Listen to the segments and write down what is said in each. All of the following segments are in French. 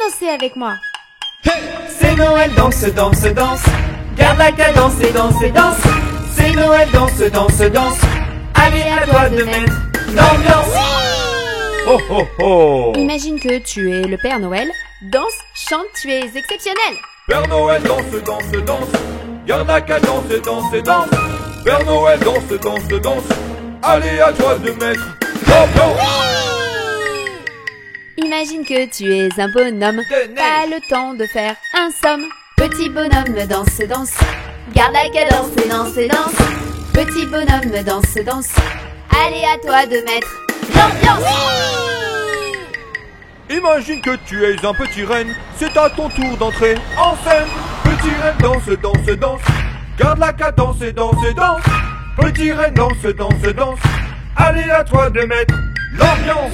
danser avec moi. Hey, c'est Noël, danse, danse, danse. Garde la cadence et danse, danse. C'est Noël, danse, danse, danse. Allez, à toi de mettre l'ambiance. Oh oh oh. Imagine que tu es le Père Noël. Danse, chante, tu es exceptionnel. Père Noël, danse, danse, danse. Garde la cadence et danse, danse. Père Noël, danse, danse, danse. Allez, à toi de mettre l'ambiance. Imagine que tu es un bonhomme. Pas le temps de faire un somme. Petit bonhomme, danse, danse. Garde la cadence et danse, danse. Petit bonhomme, danse, danse. Allez, à toi de mettre l'ambiance. Imagine que tu es un petit renne. C'est à ton tour d'entrer en scène. Petit renne, danse, danse, danse. Garde la cadence et danse, danse. Petit renne, danse, danse, danse. Allez, à toi de mettre l'ambiance.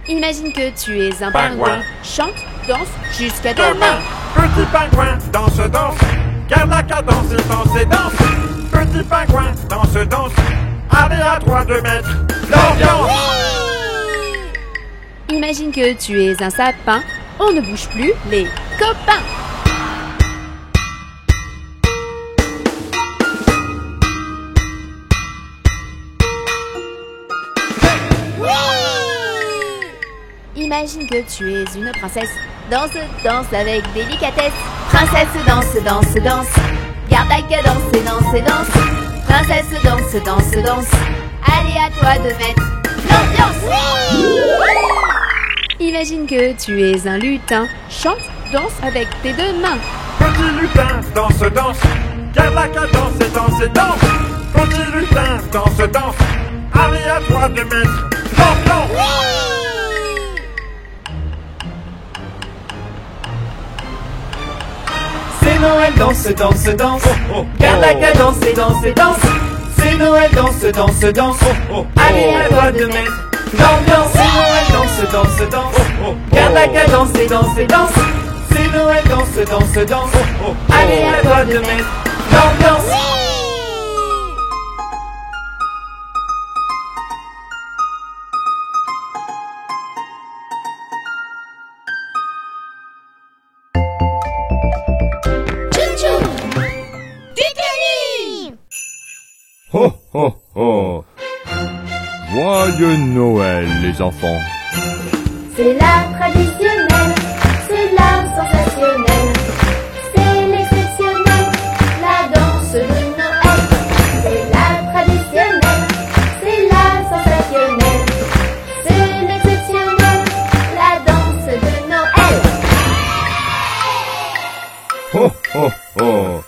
Imagine que tu es un pingouin. Chante, danse jusqu'à demain. Petit pingouin, danse, danse. Garde la cadence et danse, danse. Petit pingouin, danse, danse. Allez, à toi de mettre l'ambiance. Imagine que tu es un sapin. On ne bouge plus, les copains. Imagine que tu es une princesse. Danse, danse avec délicatesse. Princesse, danse, danse, danse. Garde la cadence et danse, danse. Princesse, danse, danse, danse. Allez, à toi de mettre l'ambiance. Imagine que tu es un lutin. Chante, danse avec tes deux mains. Petit lutin, danse, danse. Garde la cadence et danse, danse. Petit lutin, danse, danse. Allez, à toi de mettre l'ambiance. C'est Noël, danse, danse, danse. Garde la cadence et danse, danse. C'est Noël, danse, danse, danse. Allez, à toi de mettre l'ambiance. C'est Noël, danse, danse, danse. Garde la cadence et danse, danse. C'est Noël, danse, danse, danse. Allez, à toi de mettre l'ambiance. Ho ho ho. Joyeux Noël les enfants. C'est la traditionnelle, c'est la sensationnelle, c'est l'exceptionnel, la danse de Noël. C'est la traditionnelle, c'est la sensationnelle, c'est l'exceptionnel, la danse de Noël. Ho ho ho.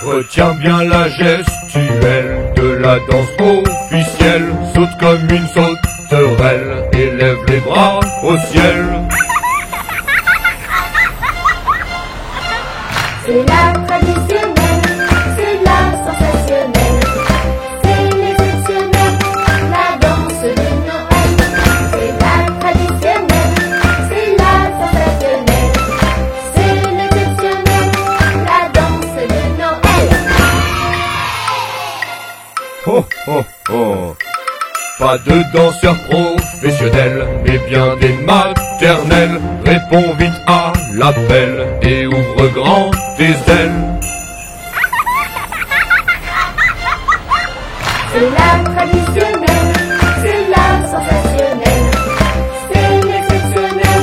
Retiens bien la gestuelle de la danse officielle. Saute comme une sauterelle et lève les bras au ciel. C'est la traditionnelle, c'est la sensationnelle, c'est l'exceptionnel, la danse de Noël. C'est la traditionnelle, c'est la sensationnelle, c'est l'exceptionnel, la danse de Noël. Ho ho ho. Pas de danseurs professionnels, mais bien des maternelles. Réponds vite à l'appel et ouvre grand tes ailes. C'est la traditionnelle, c'est la sensationnelle, c'est l'exceptionnel,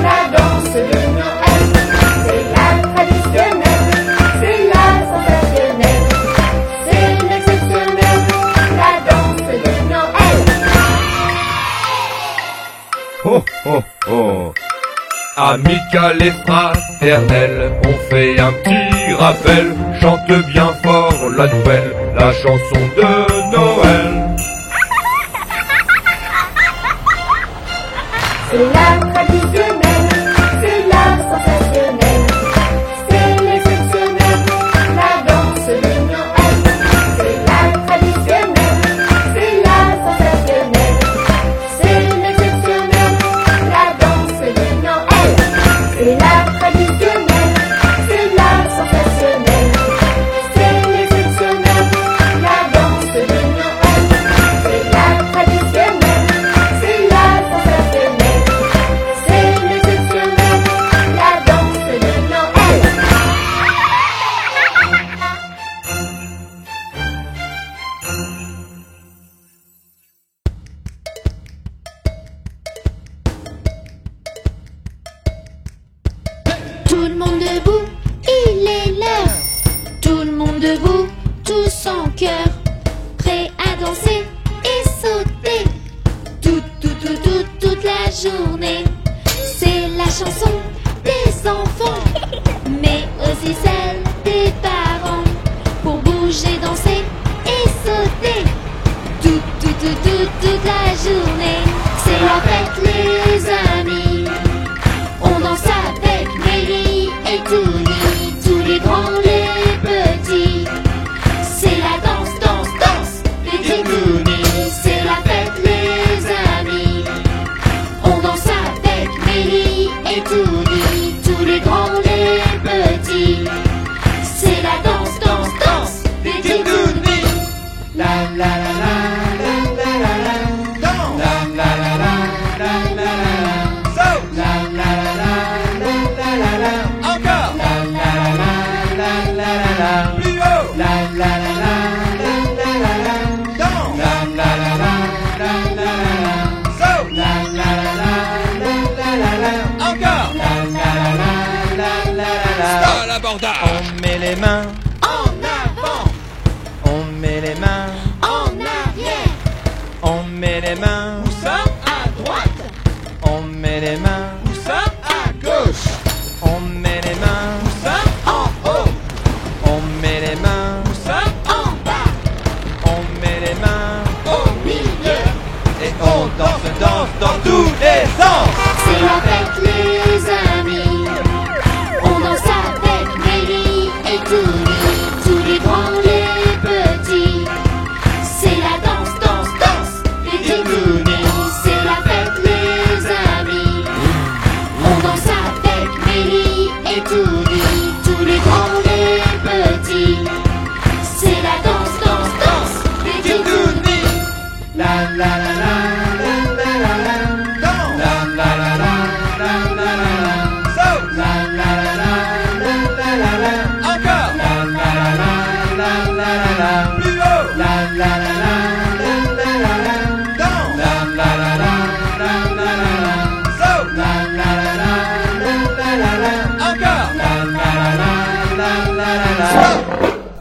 la danse de Noël. C'est la traditionnelle, c'est la sensationnelle, c'est l'exceptionnel, la danse de Noël. Ho ho ho. Amical et fraternel, on fait un petit rappel. Chante bien fort la nouvelle, la chanson de Noël. C'est la traditionnelle, c'est la sensationnelle, c'est l'exceptionnel, la danse de Noël. C'est la traditionnelle, c'est la sensationnelle, c'est l'exceptionnel, la danse de Noël. C'est la traditionnelle, c'est la sensationnelle, c'est l'exceptionnel, la danse de Noël. C'est la traditionnelle, c'est la sensationnelle, debout, tous en chœur, prêts à danser et sauter. Toute la journée. C'est la chanson des enfants, mais aussi celle des parents, pour bouger, danser et sauter. Toute la journée. C'est la fête les amis. On danse avec Mélie et Touni, tous les grands, les petits. C'est la danse, danse, danse des Touni. C'est la fête les amis. On danse avec Mélie et Touni, tous les grands, les petits. C'est la danse, danse, danse des Touni. La la la la la la la la. La la la la la la la la. La la la la la la la. Encore. La la la la la la la. Plus haut. La la la la la la la. La la la la la la la. La la la la la la. Encore. La la la la la la. À l'abordage. On met les mains, En avant, on met les mains, en arrière, on met les mains, Ça à droite, on met les mains, ça à gauche. on met les mains, Ça en haut, on met les mains, ça en bas, on met les mains, au milieu. et on danse, danse dans tous les sens. C'est la fête les amis. On danse avec Mélie et Touni, tous les grands, les petits. C'est la danse, danse, danse des Touni. C'est la fête les amis. On danse avec Mélie et Touni, tous les grands, les petits. C'est la danse, danse, danse des Touni. La la la la la la la la. La la la la la la la la. La la la la la la la. Encore. La la la la la la la la. Plus haut. La la la la la la la la. La la la la la la la la. La la la la la la la. Encore. La la la la la la la.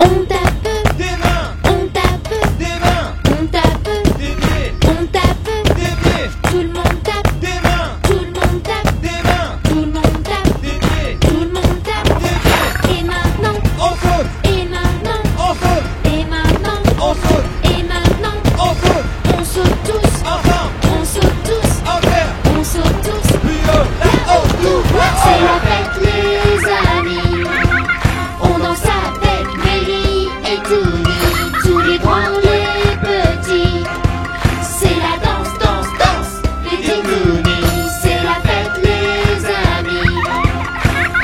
On tape, Des mains, on tape, des mains, on tape, des pieds, on tape. des pieds, Tout le monde tape, des mains, tout le monde tape, des mains, tout le monde tape, des pieds, tout le monde tape. des pieds. Et maintenant, On saute, et maintenant, on saute, et maintenant, on saute, et maintenant. on saute, On saute tous, ensemble, on saute tous, en l'air, on saute tous. plus haut, là-haut, tout C'est la fête les amis. On danse avec Mélie et Touni, tous les grands, les petits. C'est la danse, danse, danse des Touni. C'est la fête les amis.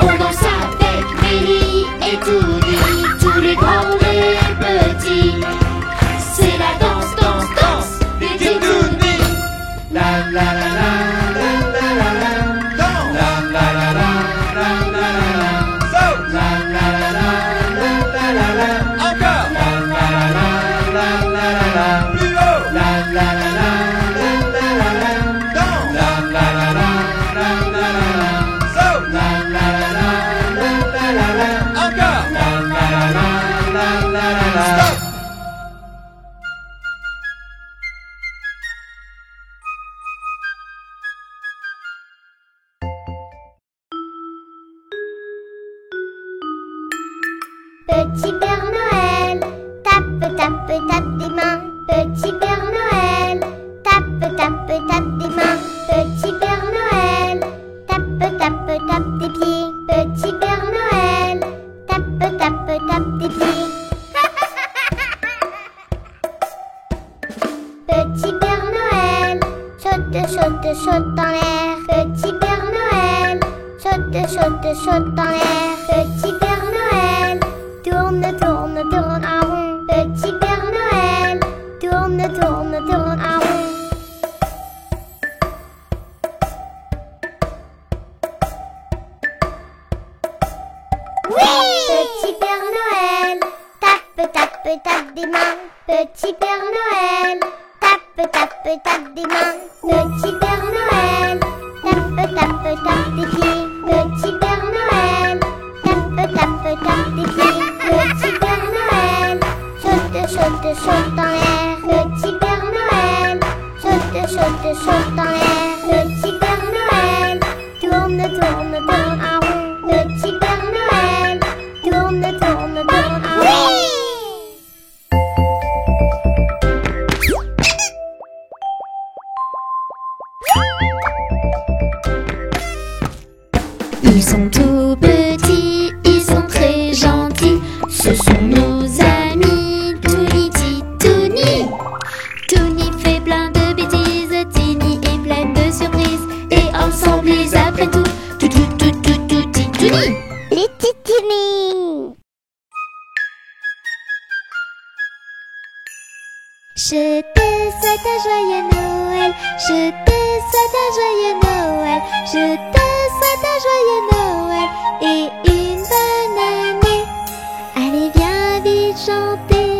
On danse avec Mélie et Touni, tous les grands, les petits. C'est la danse, danse, danse des Touni. La la la la la la la la. La la la la la la la la. La la la la la la la. Encore. La la la la la la la. Plus haut. La la la la la la la la. La la la la la la la la. La la la la la la la. Encore. La la la la la la la. Stop. Petit Père Noël, tape, tape, tape des mains. Petit Père Noël, tape, tape, tape des mains. Petit Père Noël, tape, tape, tape des pieds. Petit Père Noël, tape, tape, tape des pieds. Petit Père Noël, saute, saute, saute dans l'air. Petit Père Noël, saute, saute, saute dans l'air. Petit Père Noël, tourne, tourne, tourne en rond. Petit Père Noël, tourne, tourne, tourne en rond. Petit Père Noël, tape, tape, tape des mains. Petit Père Noël, tape, tape, tape des mains. Petit Père Noël, tape, tape, tape des pieds. Petit Père Noël, tape, tape, tape des pieds. Petit Père Noël. tourne, tourne. Oui! Ils sont tout petits, ils sont très gentils. Ce sont nos amis Touni, Titouni. Touni fait plein de bêtises, Tini est pleine de surprises. Et ensemble ils apprennent tout, Titouni. Les titini. Je te souhaite un joyeux Noël, je te souhaite un joyeux Noël, je te souhaite un joyeux Noël et une bonne année. Allez viens vite chanter,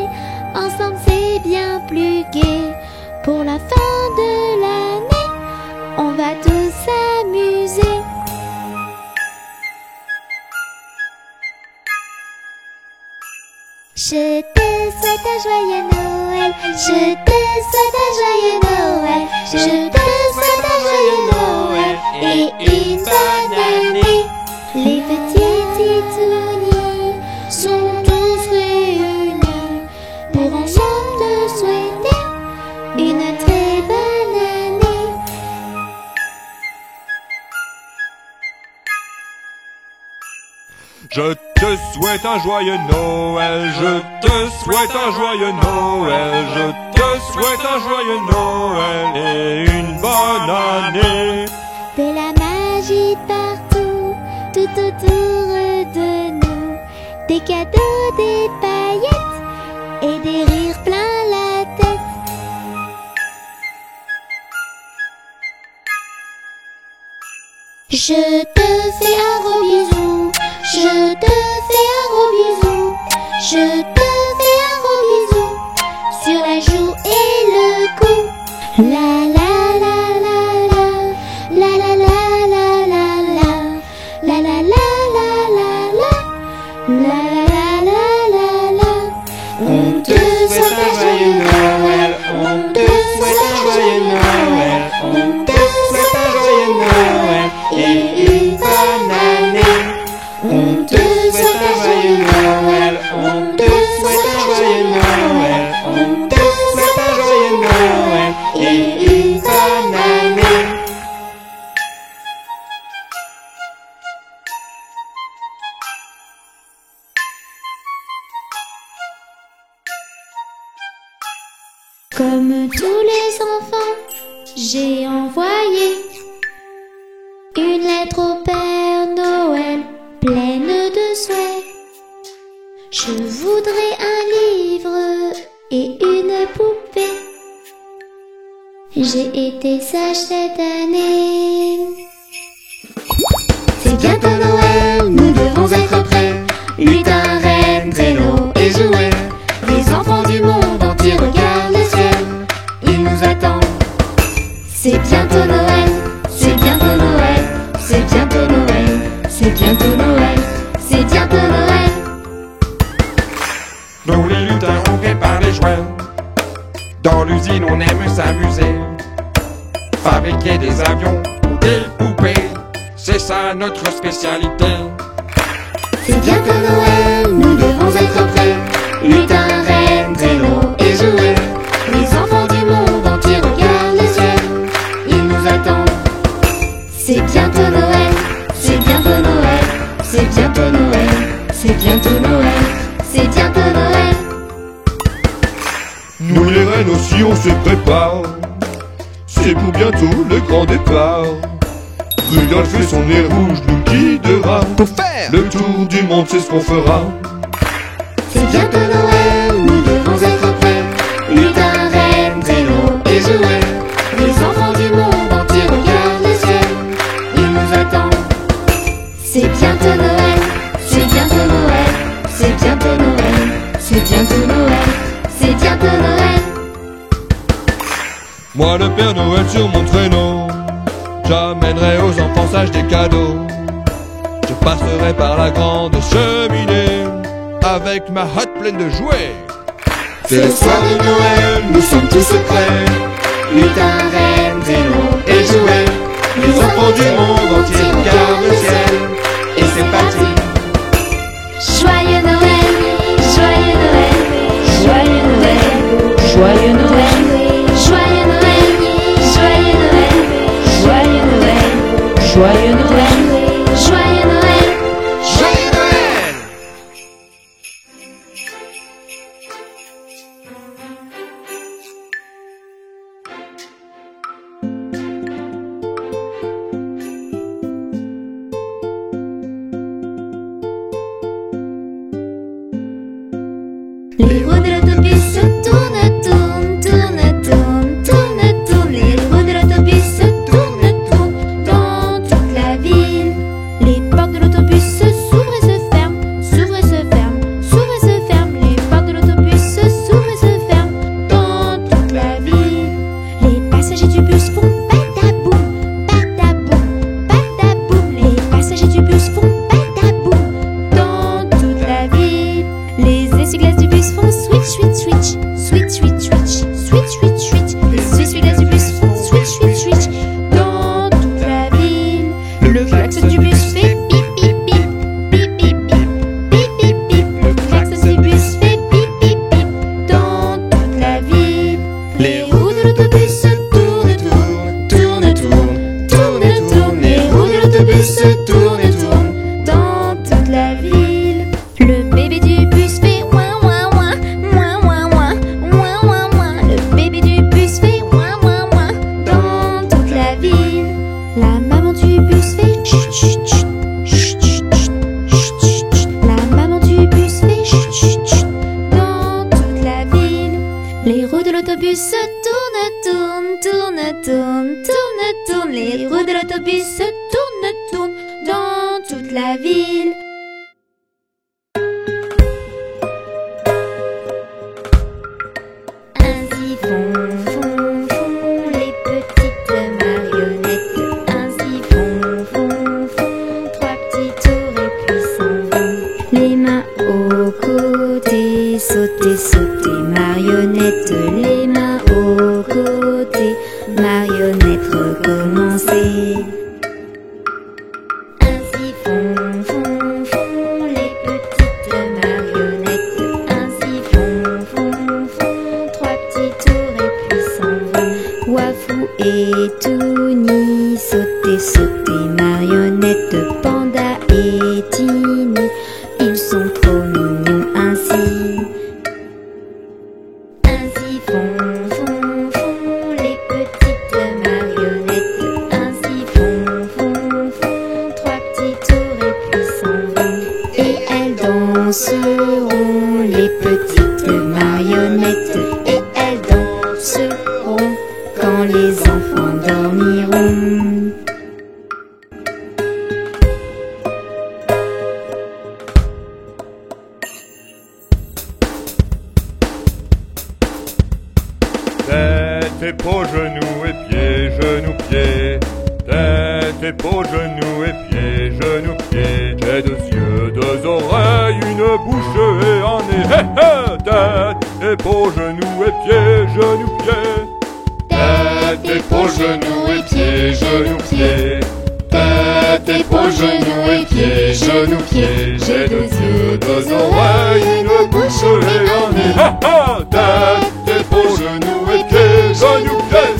ensemble c'est bien plus gai. Pour la fin de l'année, on va tous s'amuser. Je te souhaite un joyeux Noël, je te souhaite un joyeux Noël, je te souhaite un joyeux Noël et une bonne année. Les petits titounis sont tous réunis pour ensemble te souhaiter une très bonne année. Je te souhaite un joyeux Noël, je te souhaite un joyeux Noël, je te souhaite un joyeux Noël et une bonne année. De la magie partout, tout autour de nous. Des cadeaux, des paillettes et des rires plein la tête. Je te fais un gros bisou, je te fais un gros bisou, je te fais un gros bisou sur la joue et le cou. La la la la la, la la la la la la, la la la la la la, la la la la la. On te souhaite un joyeux Noël, on te souhaite un joyeux Noël, on te souhaite un joyeux Noël et une bonne année. On te souhaite un joyeux Noël, on te souhaite un joyeux Noël, on te souhaite un joyeux Noël et une bonne année. Comme tous les enfants, j'ai envoyé une lettre au Père Noël pleine de souhaits. Je voudrais un livre et une poupée. J'ai été sage cette année. C'est bientôt Noël, nous devons être prêts. Lutin, reine, traîneau et jouets. Les enfants du monde entier regardent le ciel. Ils nous attendent. C'est bientôt Noël, c'est bientôt Noël, c'est bientôt Noël, c'est bientôt Noël, c'est bientôt Noël. Nous les lutins on prépare les jouets. Dans l'usine on aime s'amuser. Fabriquer des avions ou des poupées, c'est ça notre spécialité. C'est bientôt Noël, nous devons être prêts. Lutin, reine, traîneau et jouets. Les enfants du monde entier regardent le ciel. Ils nous attendent. C'est bientôt Noël, c'est bientôt Noël, c'est bientôt Noël, c'est bientôt Noël, c'est bientôt Noël. Nous les reines aussi on se prépare, c'est pour bientôt le grand départ. Rudolph et son nez rouge nous guidera. Pour faire le tour du monde c'est ce qu'on fera. C'est bientôt Noël, nous devons être prêts. Lutin, reine, traîneau et jouets. Les enfants du monde entier regardent le ciel. Ils nous attendent. C'est bientôt Noël, c'est bientôt Noël, c'est bientôt Noël, c'est bientôt Noël, c'est bientôt Noël. Moi le Père Noël sur mon traîneau, j'amènerai aux enfants sages des cadeaux. Je passerai par la grande cheminée avec ma hotte pleine de jouets. C'est le soir de Noël, nous sommes tous prêts. Lutin, reine, traîneau et jouets. Les enfants du monde entier regardent le ciel. Et c'est parti. Joyeux Noël. essuie-glaces du bus font switch, switch, switch. Switch, switch, switch. Switch, switch, switch. Les essuie-glaces du bus font switch, switch, switch. Dans toute la ville, le klaxon du bus fait pip, pip, pip. Pip, pip, pip. Pip, pip, pip. Le klaxon du bus fait pip, pip, pip. Dans toute la ville, les roues de l'autobus tournent, tournent, tournent, tournent, tournent, tournent. Les roues de l'autobus tournent, tournent. Dans toute la ville, le bébé du bus fait ouin, ouin, ouin, ouin, ouin, ouin, ouin, ouin, ouin. Le bébé du bus fait ouin, ouin, ouin. Dans toute la ville, la maman du bus fait chut, chut, chut, chut, chut, chut, chut, chut. La maman du bus fait chut, chut, chut. Dans toute la ville, les roues de l'autobus tournent, tournent, tournent, tournent, tournent, tournent. Les roues de l'autobus tournent, tournent. Dans toute la ville. Ainsi font, font, font les petites marionnettes. Ainsi font, font, font trois petits tours et puis s'en vont. Les mains aux côtés, sauter, sauter, marionnettes. Les mains aux côtés, marionnettes, recommencer. Ainsi font, font, font les petites marionnettes. Ainsi font, font, font trois petits tours et puis s'en vont. Wafou et Touni, sauter, sauter, marionnettes. Panda et Tini, ils sont trop mignons ainsi. Ainsi font, font, font les petites marionnettes. Ainsi font, font, font trois petits tours et puis s'en vont. Et elles danseront, les petites marionnettes. Et elles danseront quand les enfants dormiront. Tête, épaules, genoux et pieds, genoux, pieds. Tête, épaules, genoux et pieds, genoux, pieds. J'ai deux yeux, deux oreilles, une bouche et un nez. Hé hé. Tête, épaules, genoux et pieds, genoux, pieds. Tête, épaules, genoux et pieds, genoux, pieds. Tête, épaules, genoux et pieds, genoux, pieds. J'ai deux yeux, deux oreilles, une bouche et un nez. Ha ha. Tête, épaules, genoux et pieds, genoux, pieds.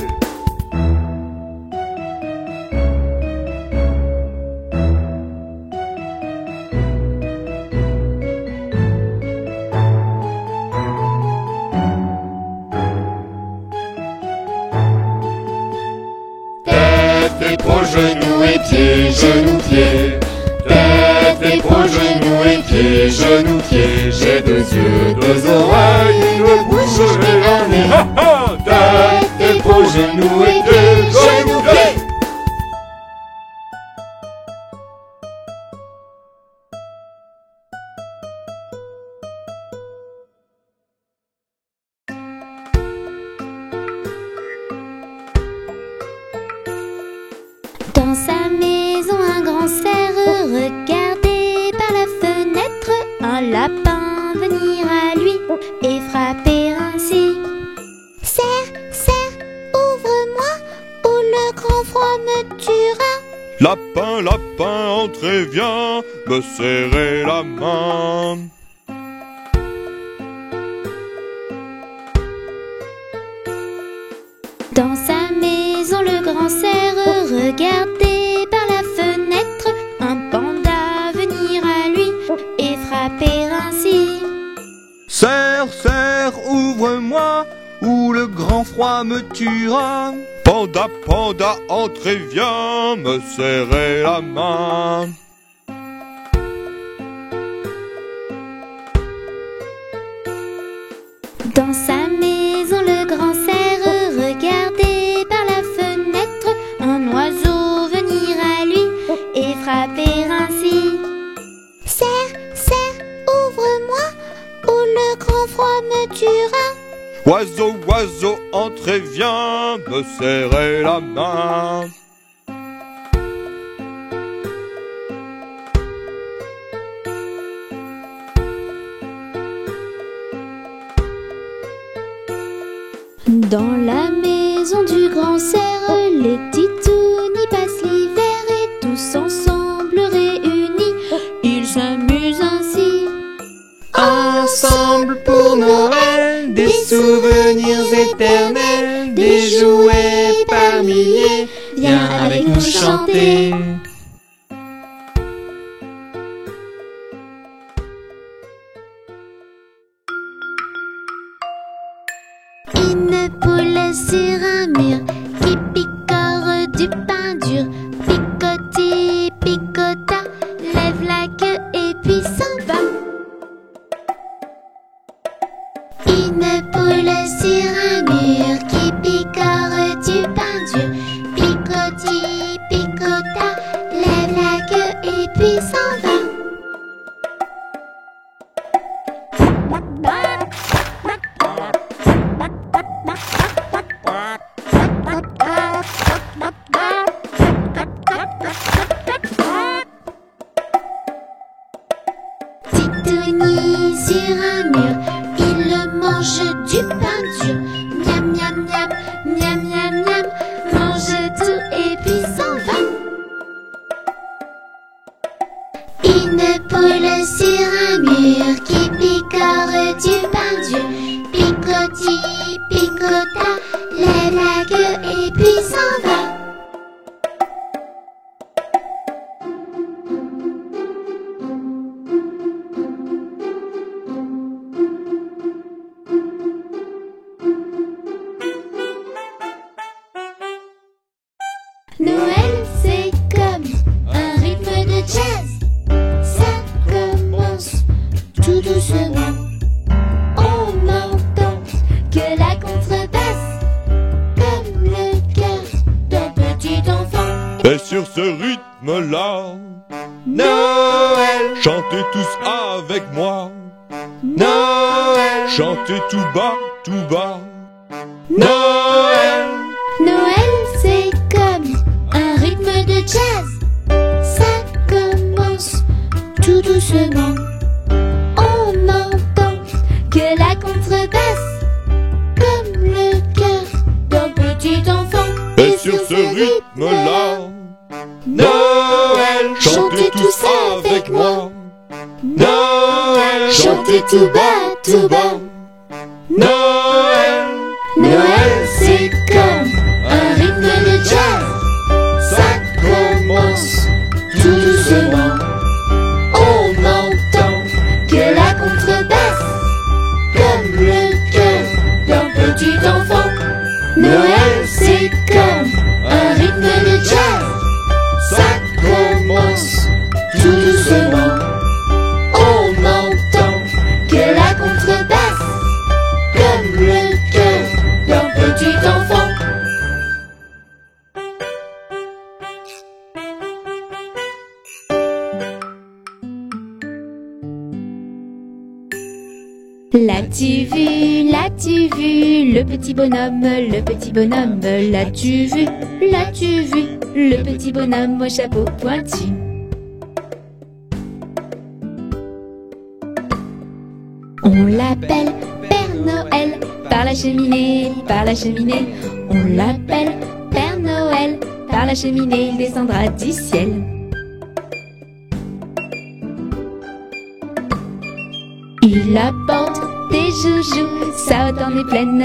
Tête, épaules, genoux et pieds, genoux, pieds. Tête, épaules, genoux et pieds, genoux, pieds. J'ai deux yeux, deux oreilles, une bouche et un nez. Ha ha. Tête, épaules, genoux et pieds, genoux, pieds. Dans sa maison, un grand cerf regardait par la fenêtre un lapin venir à lui et frapper ainsi. Cerf, cerf, ouvre-moi ou le grand froid me tuera. Lapin, lapin, entrez, viens me serrer la main. Dans sa maison, le grand cerf regardait par la fenêtre un panda venir à lui et frapper ainsi. Cerf, cerf, ouvre-moi, ou le grand froid me tuera. Panda, panda, entrez, viens me serrer la main. Dans sa maison, le grand cerf regardait par la fenêtre un oiseau venir à lui et frapper ainsi. Cerf, cerf, ouvre-moi ou le grand froid me tuera. Oiseau, oiseau, entrez, viens me serrer la main. Dans la maison du grand cerf, les titounes y passent l'hiver et tous ensemble réunis, ils s'amusent ainsi. Ensemble pour Noël, des souvenirs éternels, des jouets par milliers, viens avec nous chanter. Une poule sur un mur qui picore du pain dur, picoti, picota, lève la queue et puis s'en va. Une poule sur un mur qui picore du pain dur, picoti, picota, lève la queue et puis s'en va. Titouni sur un mur, il mange du pain dur. Miam miam miam, miam miam miam, mange tout et puis s'en va. Une poule sur un mur qui picore du pain dur. Picoti, picota, lève la queue et puis s'en va. Noël, c'est comme un rythme de jazz. Ça commence tout doucement. On entend que la contrebasse, comme le cœur d'un petit enfant. Et sur ce rythme-là, Noël, chantez tous avec moi. Noël, Chantez tout bas, tout bas. Noël, Noël, c'est comme un rythme de jazz. Ça commence tout doucement. On entend que la contrebasse, comme le cœur d'un petit enfant. Et sur ce rythme-là, Noël, chantez tous avec moi. Noël, Chantez tout bas, tout bas. Noël, Noël, c'est comme un rythme de jazz. Ça commence tout doucement. On entend que la contrebasse, comme le cœur d'un petit enfant. Noël, c'est comme un rythme de jazz. Ça commence tout doucement. On entend que la contrebasse, comme le cœur d'un petit enfant. L'as-tu vu, le petit bonhomme, l'as-tu vu, le petit bonhomme au chapeau pointu. On l'appelle Père Noël, par la cheminée, on l'appelle Père Noël, par la cheminée, il descendra du ciel. Il apporte des joujoux, ça en est pleine,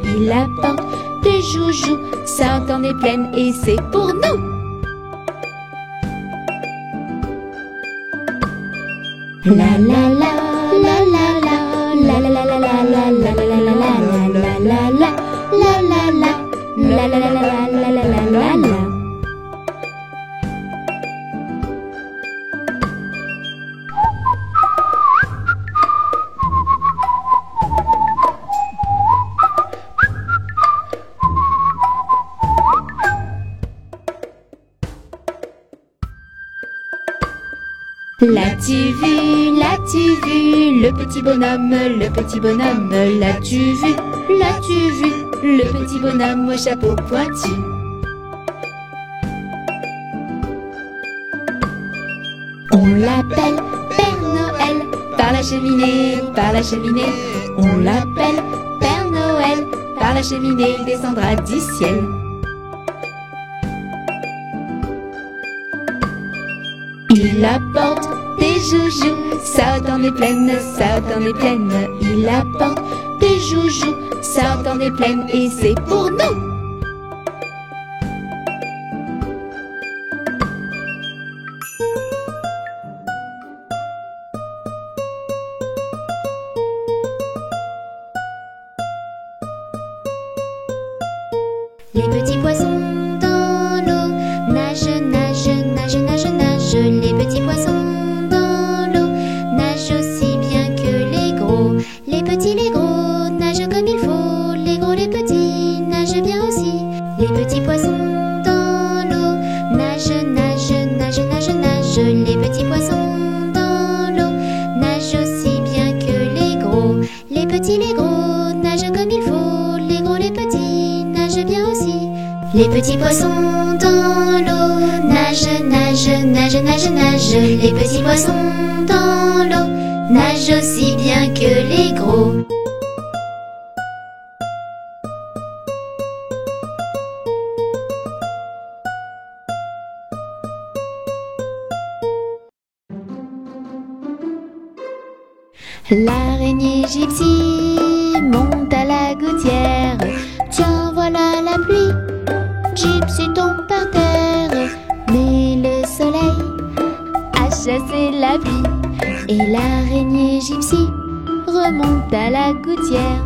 il apporte des joujoux, ça en est pleine, et c'est pour nous. La la la la la la la la la la la la la la la la la la la la. L'as-tu vu, le petit bonhomme, l'as-tu vu, le petit bonhomme au chapeau pointu. On l'appelle Père Noël, par la cheminée, on l'appelle Père Noël, par la cheminée il descendra du ciel. Il apporte des joujoux, sort dans les plaines, sort dans les plaines. Il apporte des joujoux, sort dans les plaines et c'est pour nous. Les petits poissons dans l'eau nagent, nagent, nagent, nagent, nagent. Les petits poissons dans l'eau nagent aussi bien que les gros. Les petits, les gros nagent comme il faut. Les gros, les petits nagent bien aussi. Les petits poissons dans l'eau nagent, nagent, nagent, nagent, nagent. Les petits poissons dans l'eau nagent aussi bien que les gros. Les petits, les gros nagent comme il faut. Les gros, les petits nagent bien aussi. Les petits poissons dans l'eau nagent, nagent, nagent, nagent, nagent. Les petits poissons dans l'eau nagent aussi bien que les gros. L'araignée gypsy monte à la gouttière. Tiens, voilà la pluie. Gypsy tombe par terre. Mais le soleil a chassé la pluie. Et l'araignée gypsy remonte à la gouttière.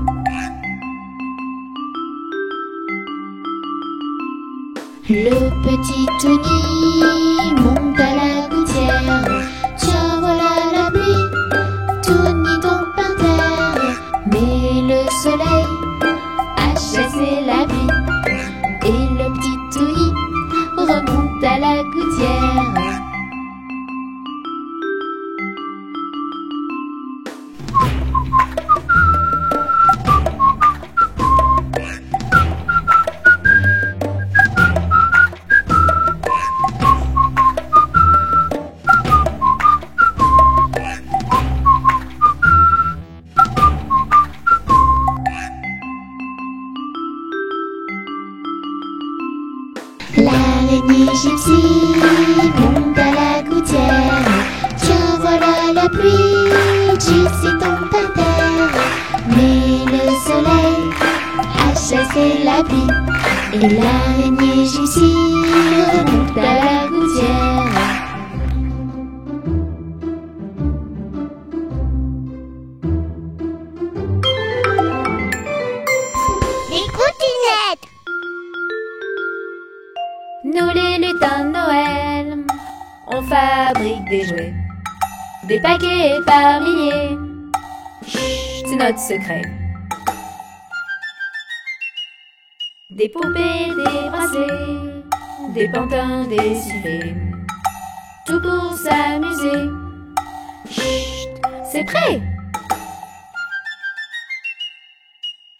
Le petit Tony monte à la gouttière. Tiens, voilà la pluie. Tony tombe par terre, mais le soleil a chassé la pluie. Et le petit Tony remonte à la gouttière. L'araignée gypsy monte à la gouttière. Tiens, voilà la pluie. Gypsy tombe par terre, mais le soleil a chassé la pluie. Et l'araignée gypsy remonte à la gouttière. Les coutinettes. Nous les lutins de Noël, on fabrique des jouets, des paquets par milliers. Chut, c'est notre secret. Des poupées, des bracelets, des pantins, des sifflets, tout pour s'amuser. Chut, c'est prêt.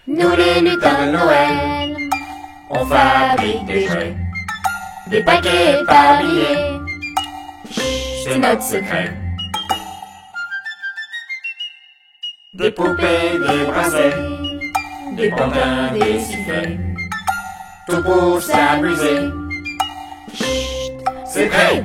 Nous les lutins de Noël, on fabrique des jouets, des paquets par milliers. C'est notre secret. Des poupées, des bracelets, des pantins, des sifflets, tout pour s'amuser. Chut, C'est prêt.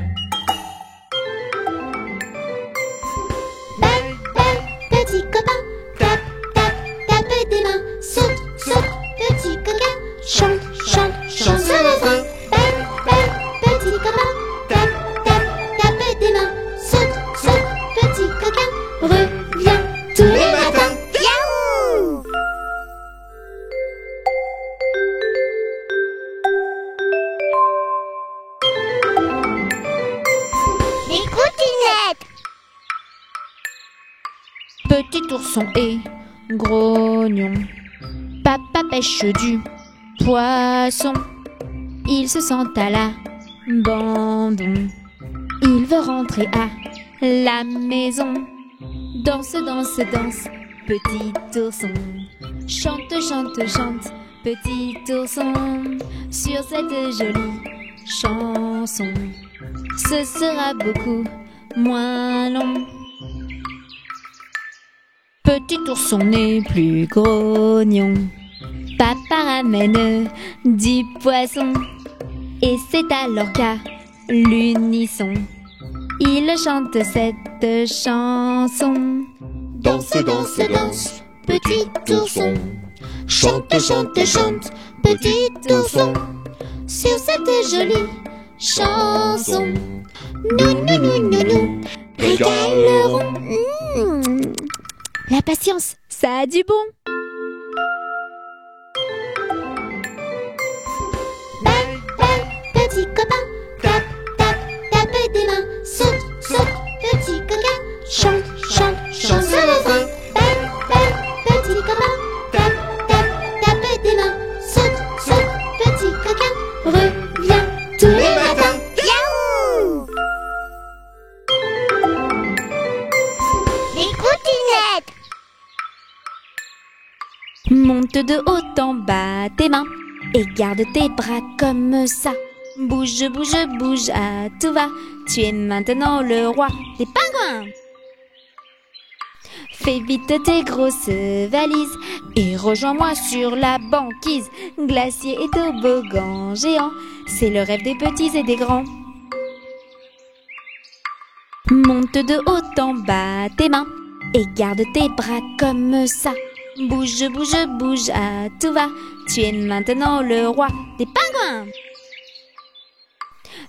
Bang, bang, petit copain, tape, tape, tape des mains. Saute, saute, petit coquin, chante, chante, chante ce refrain. Bang, bang, petit copain, tape, tape, tape des mains. Saute, saute, petit coquin, reviens tous les matins. Yahoo! Les coutinettes. petit ourson et grognon. Papa pêche du poisson. Il se sent à l'abandon. Il veut rentrer à la maison. Danse, danse, danse, petit ourson. Chante, chante, chante, petit ourson. Sur cette jolie chanson. Ce sera beaucoup moins long. Petit ourson n'est plus grognon. Papa ramène du poisson. Et c'est alors qu'à l'unisson, il chante cette chanson. Danse, danse, danse, petit ourson. Chante, chante, chante, petit ourson. Sur cette jolie chanson, nous régalerons. La patience, ça a du bon. Belle, belle, petit copain, tape, tape, tape des mains. Saute, saute, petit coquin, chante, chante, chante ce refrain. Belle, belle, petit copain, tape, tape, tape des mains. Saute, saute, petit coquin, reviens tous les matins. Yahoo! Les coutinettes. Monte de haut en bas tes mains et garde tes bras comme ça. Bouge, bouge, bouge, à tout va. Tu es maintenant le roi des pingouins. Fais vite tes grosses valises et rejoins-moi sur la banquise. Glacier et toboggan géant, c'est le rêve des petits et des grands. Monte de haut en bas tes mains et garde tes bras comme ça. Bouge, bouge, bouge, à tout va. Tu es maintenant le roi des pingouins.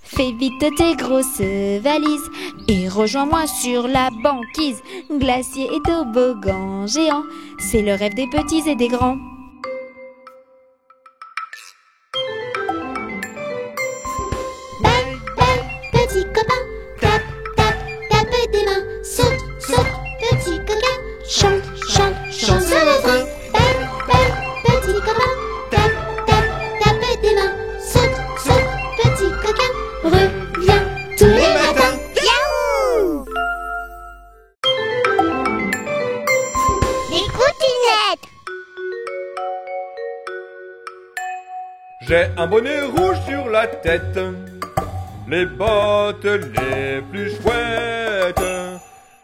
Fais vite tes grosses valises et rejoins-moi sur la banquise. Glacier et toboggan géant, c'est le rêve des petits et des grands. Belle, belle, petit copain, tape, tape, tape des mains. Saute, saute, petit coquin, chante, chante, chante ce refrain. Belle, belle, petit copain, tape, tape, tape des mains. Saute, saute, petit coquin, reviens tous les matins. Yahoo! Les coutinettes. J'ai un bonnet rouge sur la tête, les bottes les plus chouettes,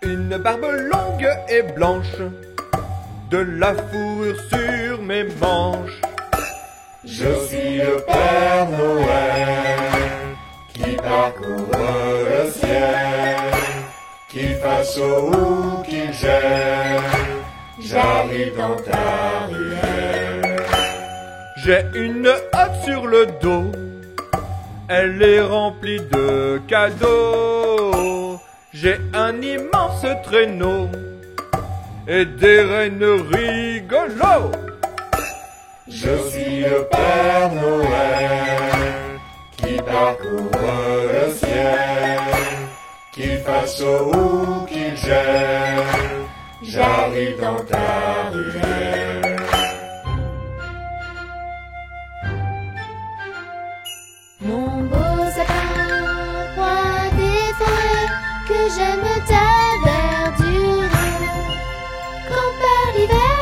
une barbe longue et blanche, de la fourrure sur mes manches. Je suis le Père Noël qui parcourt le ciel, qu'il fasse chaud ou qu'il gèle, j'arrive dans ta ruelle. J'ai une hotte sur le dos, elle est remplie de cadeaux. J'ai un immense traîneau et des rennes rigolos. Je suis le Père Noël qui parcourt le ciel, qu'il fasse chaud ou qu'il gèle, j'arrive dans ta ruelle. Mon beau sapin, roi des forêts, que j'aime ta verdure. Quand par l'hiver,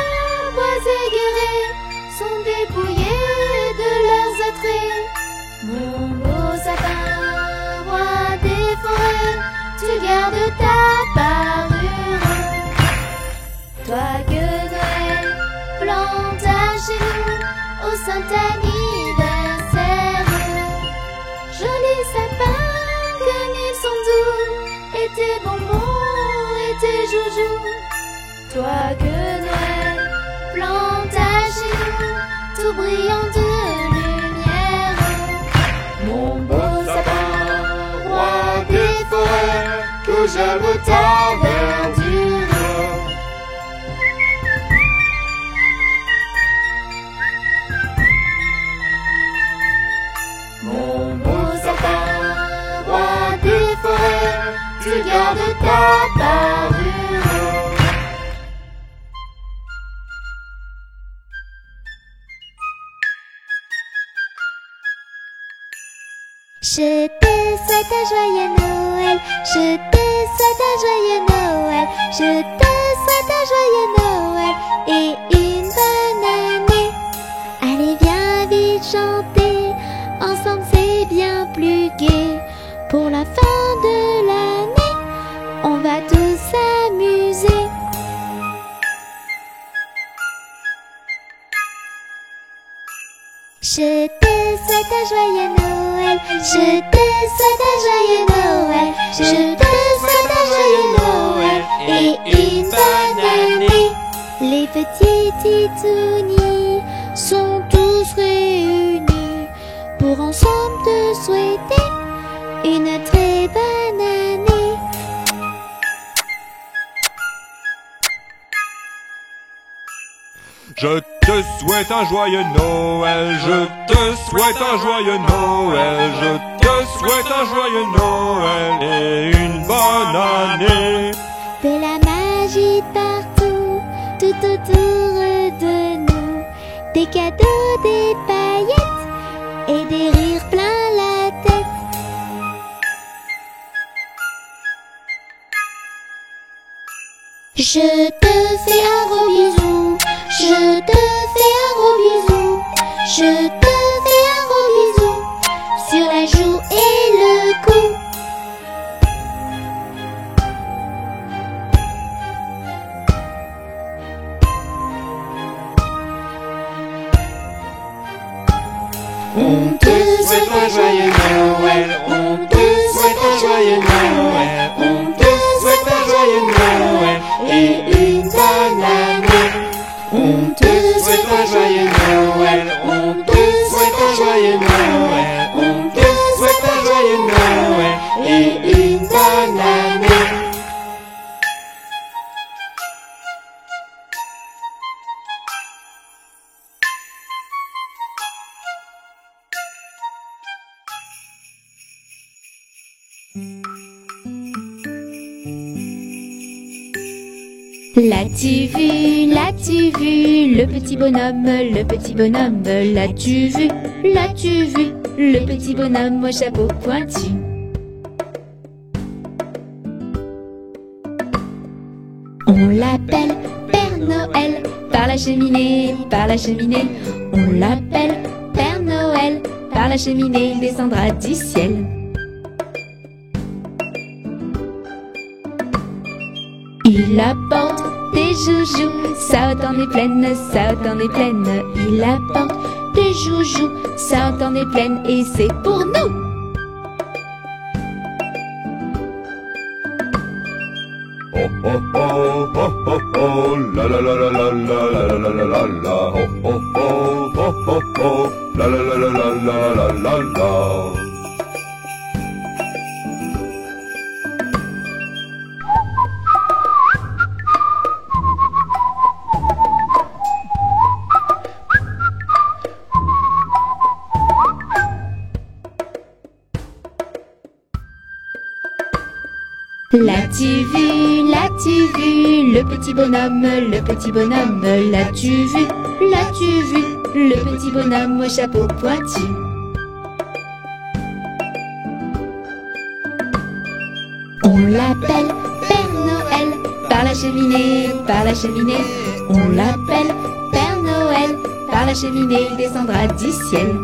bois et guérets sont dépouillés de leurs attraits. Mon beau sapin, roi des forêts, tu gardes ta parure. Toi que Noël planta chez nous au saint anniversaire. Jolis sapins, comme ils sont doux, et tes bonbons et tes joujoux. Toi que Noël planta chez nous, tout brillant de lumière. Mon beau sapin, roi des forêts, que j'aime ta verdure. Mon beau sapin, roi des forêts, tu gardes ta parure. Je te souhaite un joyeux Noël, je te souhaite un joyeux Noël, je te souhaite un joyeux Noël et une bonne année. Allez, viens vite chanter, ensemble c'est bien plus gai. Pour la fin de l'année, on va tous s'amuser. Je te souhaite un joyeux Noël. Je te souhaite un joyeux Noël. Je te souhaite un joyeux Noël et une bonne année. Les petits titounis sont tous réunis pour ensemble te souhaiter une très bonne année. Je te souhaite un joyeux Noël, je te souhaite un joyeux Noël, je te souhaite un joyeux Noël et une bonne année. De la magie partout, tout autour de nous, des cadeaux, des paillettes et des rires plein la tête. Je te fais un gros bisou, je te fais un gros bisou, je te fais un gros bisou sur la joue et le cou. On te souhaite un joyeux Noël, on te souhaite un joyeux Noël, on te souhaite un joyeux Noël et une bonne année. On te souhaite un joyeux Noël, on te souhaite un joyeux Noël, on te souhaite un joyeux Noël et une bonne année. L'as-tu vu, le petit bonhomme, l'as-tu vu, le petit bonhomme au chapeau pointu. On l'appelle Père Noël, par la cheminée, on l'appelle Père Noël, par la cheminée, il descendra du ciel. Il apporte des joujoux, ça entend des plaines, il apporte des joujoux, ça entend des plaines et c'est pour nous. Oh oh oh oh oh oh, la la la la la la la la la la la, oh oh oh oh oh oh, la la la la la la la la la. L'as-tu vu, le petit bonhomme, l'as-tu vu, le petit bonhomme au chapeau pointu. On l'appelle Père Noël, par la cheminée, on l'appelle Père Noël, par la cheminée, il descendra du ciel.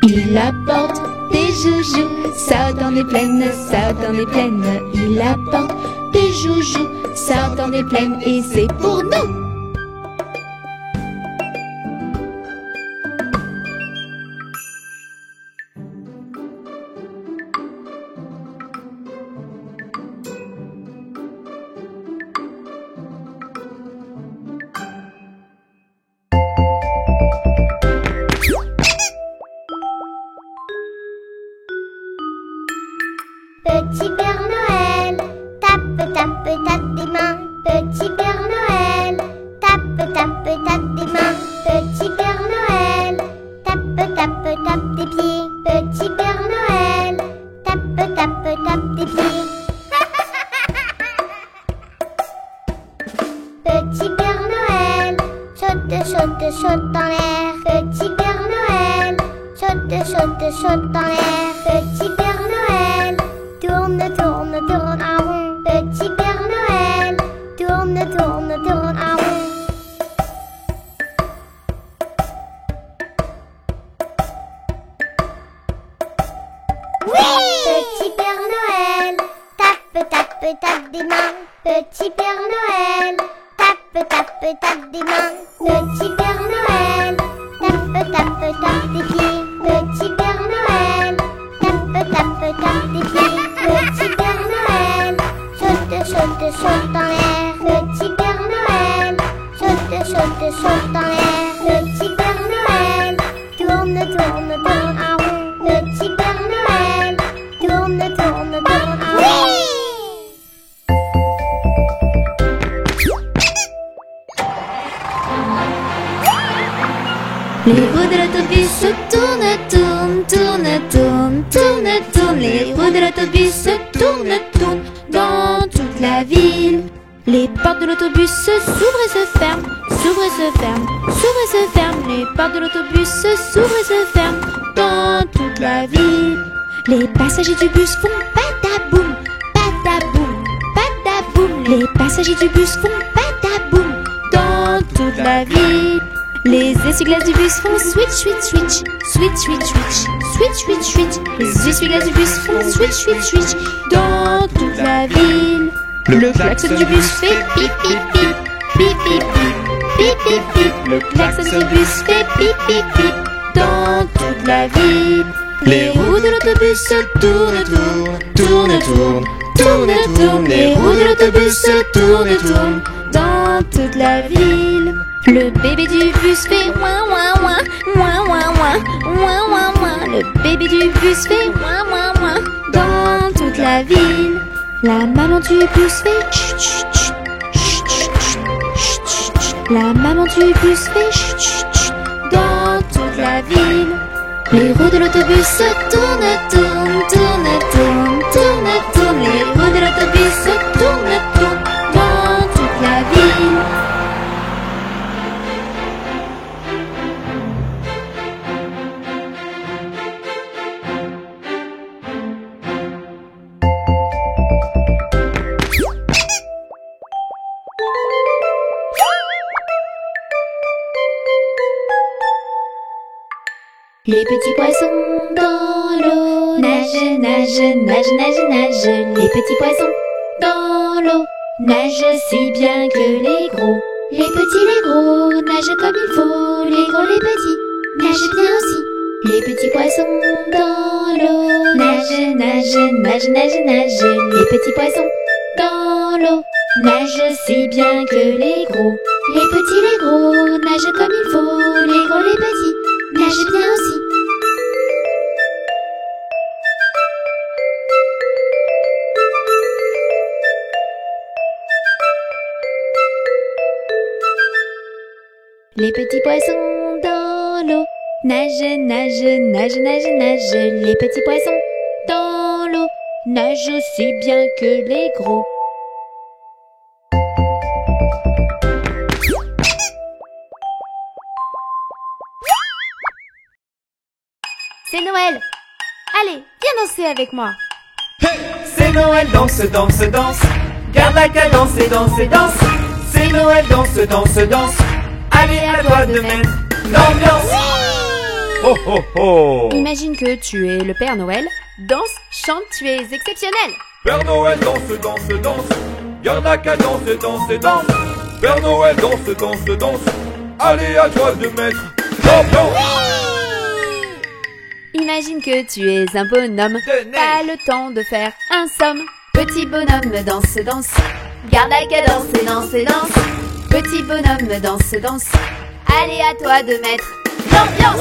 Il apporte des joujoux, ça entend des plaines, il apporte des joujoux, ça entend des plaines et c'est pour nous. Petit Père Noël, tape, tape, tape des mains. Petit Père Noël, tape, tape, tape des mains. Petit Père Noël, tape, tape, tape des pieds. Petit Père Noël, tape, tape, tape des pieds. Petit Père Noël, saute, saute, saute dans l'air. Petit Père Noël, saute, saute, saute dans l'air. Petit Père Noël, tourne, tourne, tourne en rond. Petit Père Noël, tourne, tourne, tourne en rond. Petit Père Noël, tape, tape, tape des mains. Petit Père Noël, tape, tape, tape des mains. Petit Père Noël, tape, tape, tape des pieds. Petit Père Noël, tape, tape, tape des pieds. Petit Père Noël, saute, saute, saute en l'air. Petit Père Noël, saute, saute, saute en l'air. Petit Père Noël, tourne, tourne, tourne en rond. Petit Père Noël, tourne, tourne, tourne en rond. Les roues de l'autobus tournent, tournent, tournent, tournent, tournent, tournent. Les roues de l'autobus tournent, tournent dans toute la ville. Les portes de l'autobus s'ouvrent et se ferment, s'ouvrent et se ferment, s'ouvrent et se ferment. Les portes de l'autobus s'ouvrent et se ferment dans toute la ville. Les passagers du bus font pataboum, pataboum, pataboum. Les passagers du bus font pataboum dans toute la ville. Les essuie-glaces du bus font switch, switch, switch, switch, switch, switch, switch, switch, switch. Les essuie-glaces du bus font switch, switch, switch dans toute la ville. Le klaxon du bus fait pip, pip, pip, pip, pip, pip, pip, pip, pip. Le klaxon du bus fait pip, pip, pip dans toute la ville. Les roues de l'autobus tournent, tournent, tournent, tournent, tournent, tournent. Les roues de l'autobus tournent, tournent dans toute la ville. Le bébé du bus fait ouin ouin ouin, ouin ouin ouin, ouin ouin ouin. Le bébé du bus fait ouin ouin ouin dans toute la ville. La maman du bus fait chut chut chut, chut chut chut, chut chut. La maman du bus fait chut chut chut dans toute la ville. Les roues de l'autobus tournent, tournent, tournent, tournent, tournent, tournent. Les roues de l'autobus tournent, tournent dans toute la ville. Les petits poissons dans l'eau nagent, nagent, nagent, nagent, nagent. Les petits poissons dans l'eau nagent si bien que les gros. Les petits, les gros nagent comme il faut. Les gros, les petits nagent bien aussi. Les petits poissons dans l'eau nagent, nagent, nagent, nagent, nagent. Les petits poissons dans l'eau nagent si bien que les gros. Les petits, les gros nagent comme il faut. Les gros, les petits nagent bien aussi. Les petits poissons dans l'eau nagent, nagent, nagent, nagent, nagent. Les petits poissons dans l'eau nagent aussi bien que les gros. C'est Noël. Allez, viens danser avec moi. C'est Noël, danse, danse, danse. Garde la cadence et danse, danse. C'est Noël, danse, danse, danse. Allez, à toi de mettre l'ambiance. Oh oh oh! Imagine que tu es le Père Noël. Danse, chante, tu es exceptionnel. Père Noël danse, danse, danse. Garde la cadence et danse, danse. Père Noël danse, danse, danse. Allez, à toi de mettre l'ambiance. Imagine que tu es un bonhomme. De Pas le temps de faire un somme. Petit bonhomme, danse, danse. Garde la cadence et danse, danse. Petit bonhomme, danse, danse. Allez, à toi de mettre l'ambiance.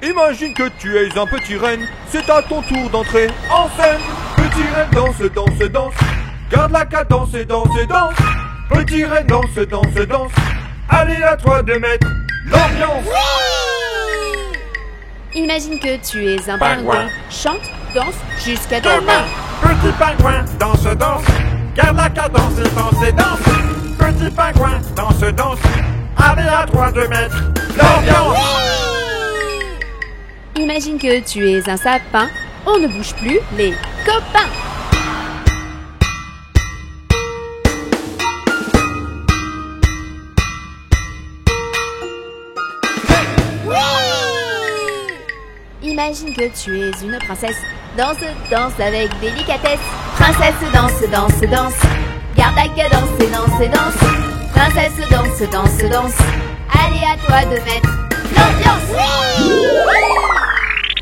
Imagine que tu es un petit renne. C'est à ton tour d'entrer en scène. Petit renne danse, danse, danse. Garde la cadence et danse, danse. Petit renne danse, danse, danse. Allez, à toi de mettre l'ambiance. Imagine que tu es un Pingouin. pingouin. Chante, danse jusqu'à demain. Petit pingouin, danse, danse. Garde la cadence et danse, danse. Petit pingouin, danse, danse. Allez, à toi de mettre l'ambiance. Imagine que tu es un sapin. On ne bouge plus les copains. Imagine que tu es une princesse. Danse, danse avec délicatesse. Princesse, danse, danse, danse. Garde que danse, danse, danse. Princesse danse, danse, danse. Allez à toi de mettre l'ambiance.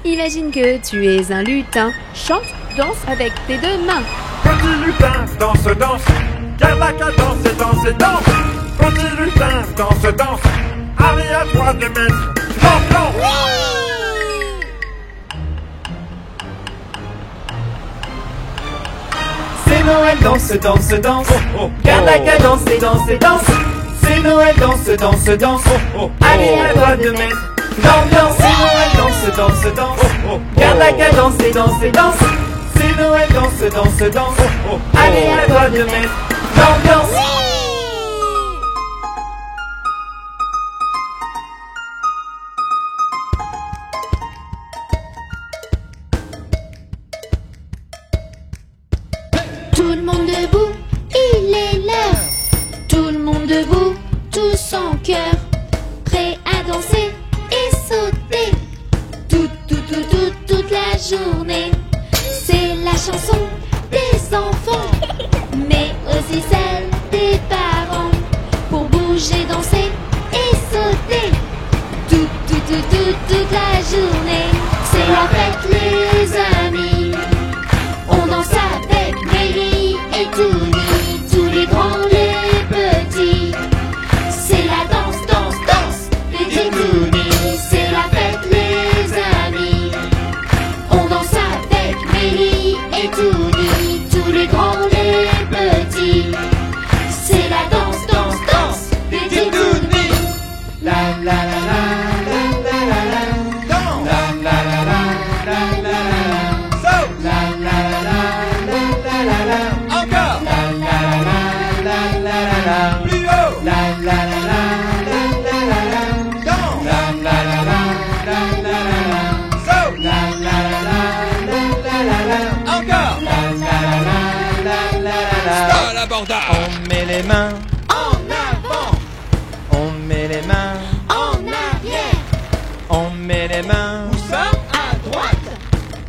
Imagine que tu es un lutin. Chante, danse avec tes deux mains. Petit lutin, danse, danse. Garde la cadence et danse, danse. Petit lutin, danse, danse. Allez à toi de mettre l'ambiance. C'est Noël, danse, danse, danse. Garde la cadence et danse, danse. C'est Noël, danse, danse, danse. Allez à toi de mettre l'ambiance. C'est Noël, danse, danse, danse. Garde la cadence et danse, danse. C'est Noël, danse, danse, danse. Allez à toi de mettre l'ambiance. Tout le monde debout, il est l'heure. Tout le monde debout, tous en cœur. Prêt à danser et sauter. Toute la journée. C'est la chanson des enfants, mais aussi celle des parents. Pour bouger, danser et sauter. Toute la journée. C'est la fête les amis. On danse avec Mélie et Touni, tous les grands, les petits. C'est la danse, danse, danse des Touni. C'est la fête les amis. On danse avec Mélie et Touni, tous les grands, les petits. C'est la danse, danse, danse des Touni. La la la la la la la la. Danse. La la la la la la la. Saute. La la la la la la la. Encore. La la la la la la la. Plus haut. La la la la la la la. Danse. La la la la la la la. Saute. La la la la la la la. Encore. La la la la la la la. Stop l'abordage. On met les mains En avant, on met les mains, en arrière, on met les mains, Où ça? à droite,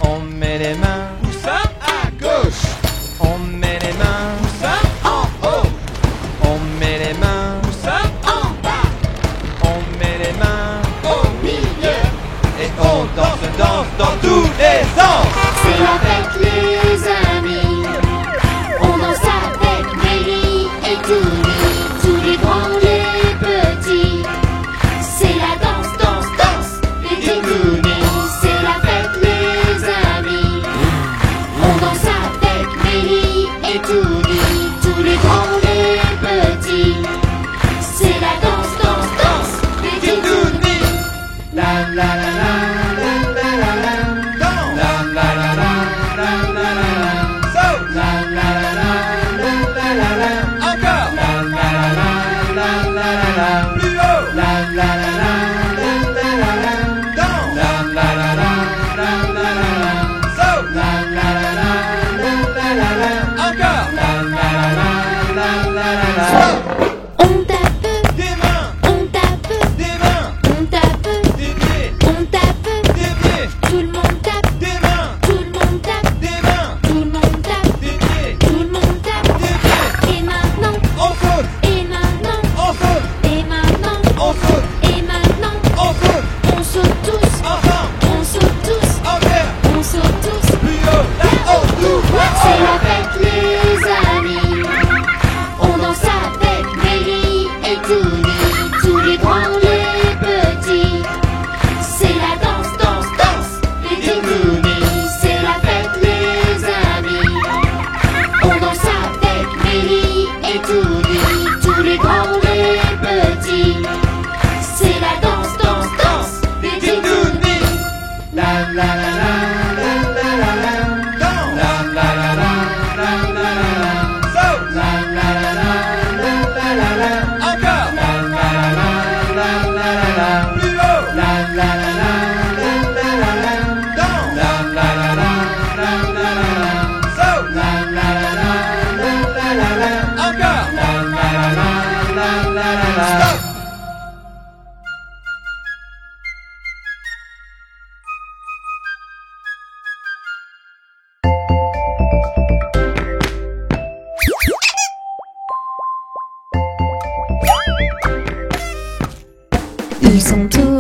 on met les mains, Où ça? À gauche. on met les mains, Où ça? en haut, on met les mains, Où ça? en bas, on met les mains, au milieu. et on danse, danse dans tous les sens. C'est la fête les amis. On danse avec Mélie et Touni, tous les grands, les petits. C'est la danse, danse, danse des Touni. C'est la fête les amis. On danse avec Mélie et Touni, tous les grands, les petits. C'est la danse, danse, danse des Touni. La la la la la la la la. Danse. La la la la la la la la. Saute. La la la la la la la. Encore. La la la la la la la. Plus haut. La la la la la la la. Danse. La la la la la la la la. Saute. La la la la la la la. Encore. La Ils sont tous